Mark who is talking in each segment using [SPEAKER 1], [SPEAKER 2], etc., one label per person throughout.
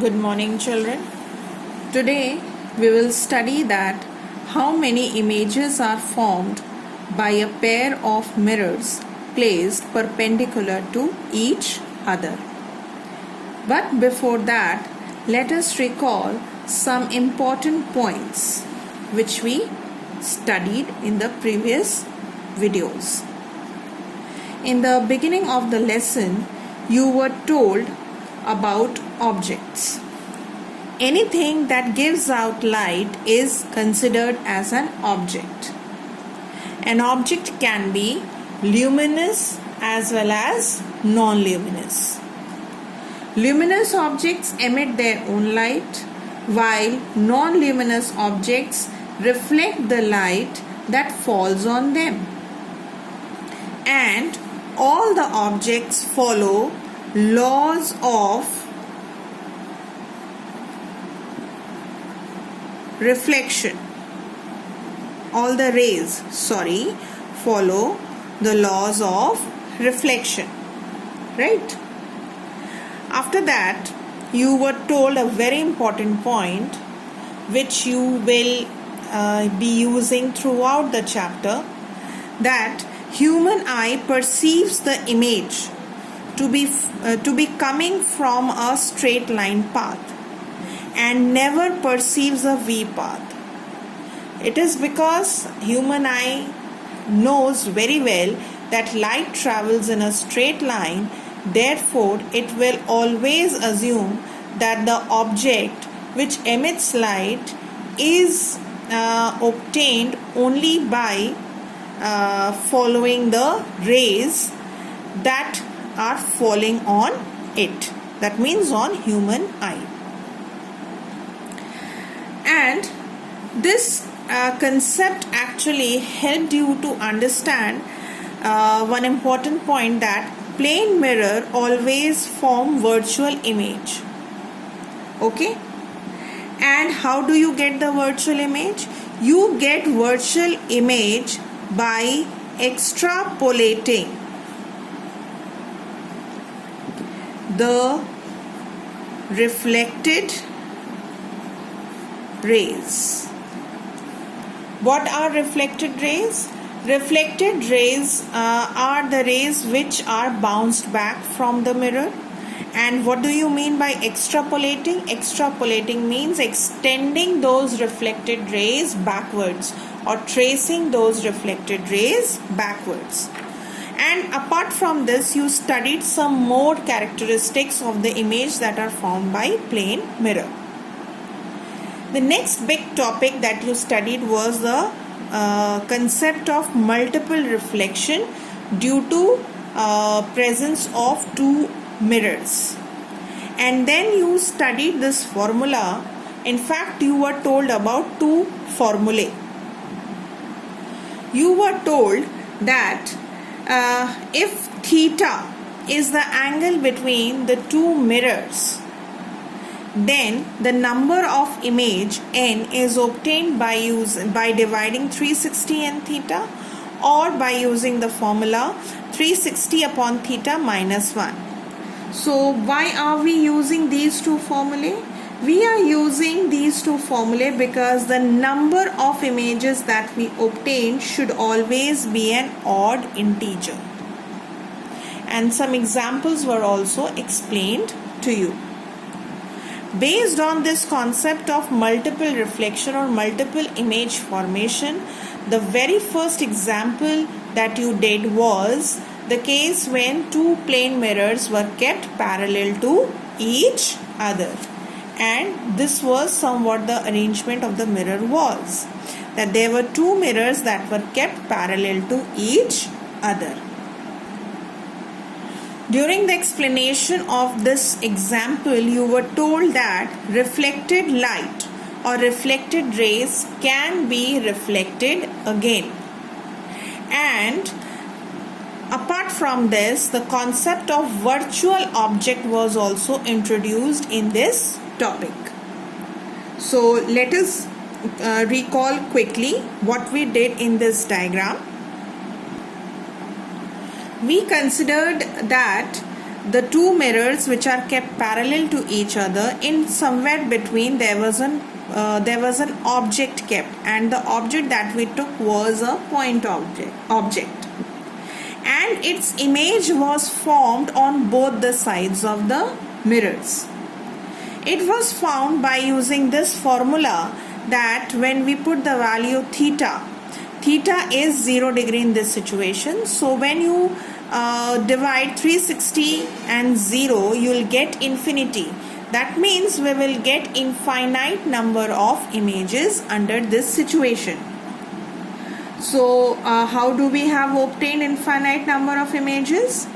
[SPEAKER 1] Good morning, children. Today we will study that how many images are formed by a pair of mirrors placed perpendicular to each other. But before that, let us recall some important points which we studied in the previous videos. In the beginning of the lesson, you were told about objects. Anything that gives out light is considered as an object. An object can be luminous as well as non-luminous. Luminous objects emit their own light, while non-luminous objects reflect the light that falls on them. And all the objects follow laws of reflection. All the rays, follow the laws of reflection. Right? After that, you were told a very important point which you will be using throughout the chapter, that human eye perceives the image to be coming from a straight line path and never perceives a V path. It is because human eye knows very well that light travels in a straight line, therefore it will always assume that the object which emits light is obtained only by following the rays that are falling on it. That means on human eye. And this concept actually helped you to understand one important point, that plane mirror always form virtual image. Okay? And how do you get the virtual image? You get virtual image by extrapolating the reflected rays. What are reflected rays? Reflected rays are the rays which are bounced back from the mirror. And what do you mean by extrapolating? Extrapolating means extending those reflected rays backwards, or tracing those reflected rays backwards. And apart from this, you studied some more characteristics of the image that are formed by plane mirror. The next big topic that you studied was the concept of multiple reflection due to presence of two mirrors. And then you studied this formula. In fact, you were told about two formulae. You were told that if theta is the angle between the two mirrors, then the number of image n is obtained by dividing 360 and theta, or by using the formula 360 upon theta minus 1. So why are we using these two formulae? We are using these two formulae because the number of images that we obtain should always be an odd integer. And some examples were also explained to you. Based on this concept of multiple reflection or multiple image formation, the very first example that you did was the case when two plane mirrors were kept parallel to each other. And this was somewhat the arrangement of the mirror was, that there were two mirrors that were kept parallel to each other. During the explanation of this example, you were told that reflected light or reflected rays can be reflected again. And apart from this, the concept of virtual object was also introduced in this topic. So let us recall quickly what we did in this diagram. We considered that the two mirrors which are kept parallel to each other, in somewhere between there was an object kept, and the object that we took was a point object, and its image was formed on both the sides of the mirrors. It was found by using this formula that when we put the value theta is 0 degree in this situation. So when you divide 360 and 0, you will get infinity. That means we will get infinite number of images under this situation. So how do we have obtained infinite number of images?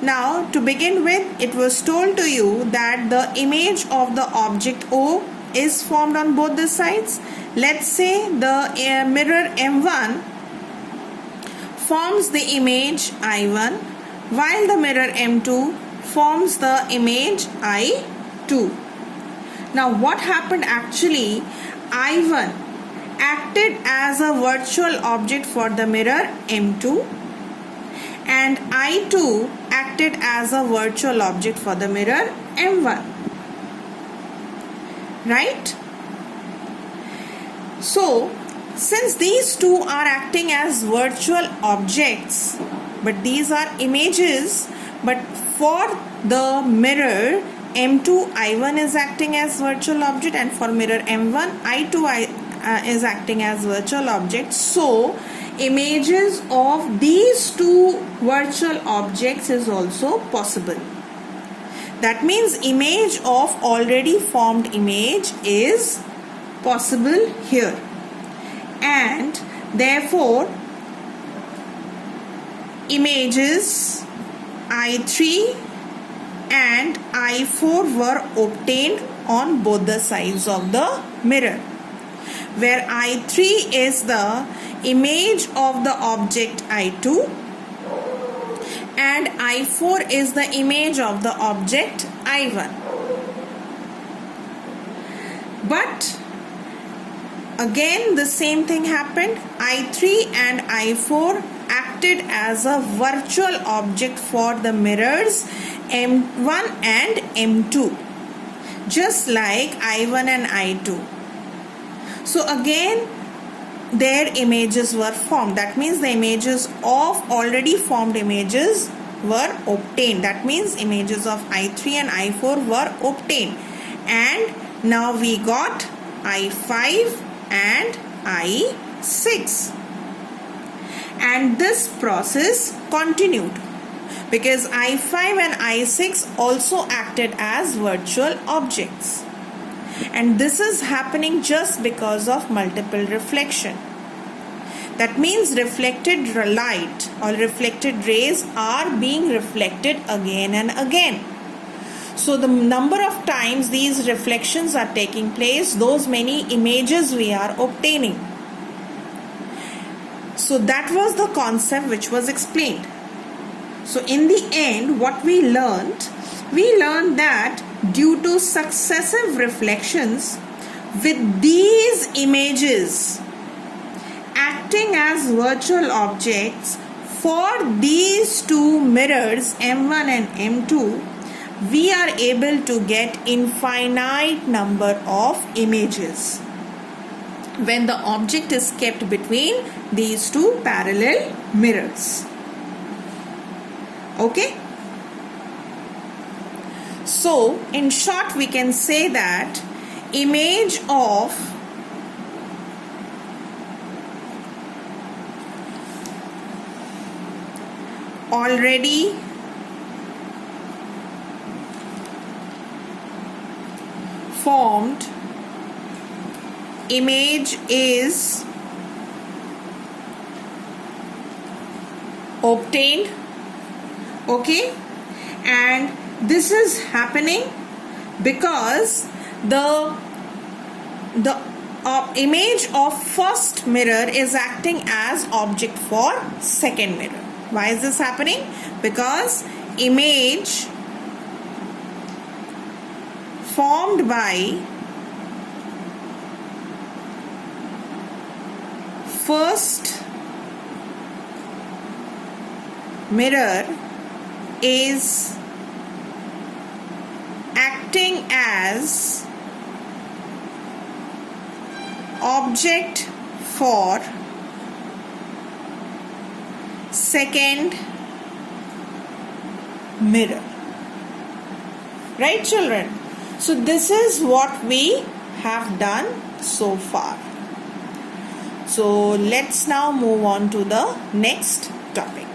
[SPEAKER 1] Now, to begin with, it was told to you that the image of the object O is formed on both the sides. Let's say the mirror M1 forms the image I1, while the mirror M2 forms the image I2. Now, what happened actually? I1 acted as a virtual object for the mirror M2, and I2 acted as a virtual object for the mirror M1. Right? So, since these two are acting as virtual objects, but these are images, but for the mirror M2, I1 is acting as virtual object, and for mirror M1, I2 is acting as virtual object. So, images of these two virtual objects is also possible. That means image of already formed image is possible here, and therefore images I3 and I4 were obtained on both the sides of the mirror, where I3 is the image of the object I2 and I4 is the image of the object I1. But again the same thing happened. I3 and I4 acted as a virtual object for the mirrors M1 and M2, just like I1 and I2. So again their images were formed. That means the images of already formed images were obtained. That means images of I3 and I4 were obtained, and now we got I5 and I6, and this process continued because I5 and I6 also acted as virtual objects, and this is happening just because of multiple reflection. That means reflected light or reflected rays are being reflected again and again. So the number of times these reflections are taking place, those many images we are obtaining. So that was the concept which was explained. So in the end, what we learned that due to successive reflections with these images acting as virtual objects for these two mirrors M1 and M2, we are able to get infinite number of images when the object is kept between these two parallel mirrors. Okay? So, in short, we can say that image of already formed image is obtained. Okay, and this is happening because the image of first mirror is acting as object for second mirror. Why is this happening? Because image formed by first mirror is acting as object for second mirror. Right, children? So this is what we have done so far. So let's now move on to the next topic.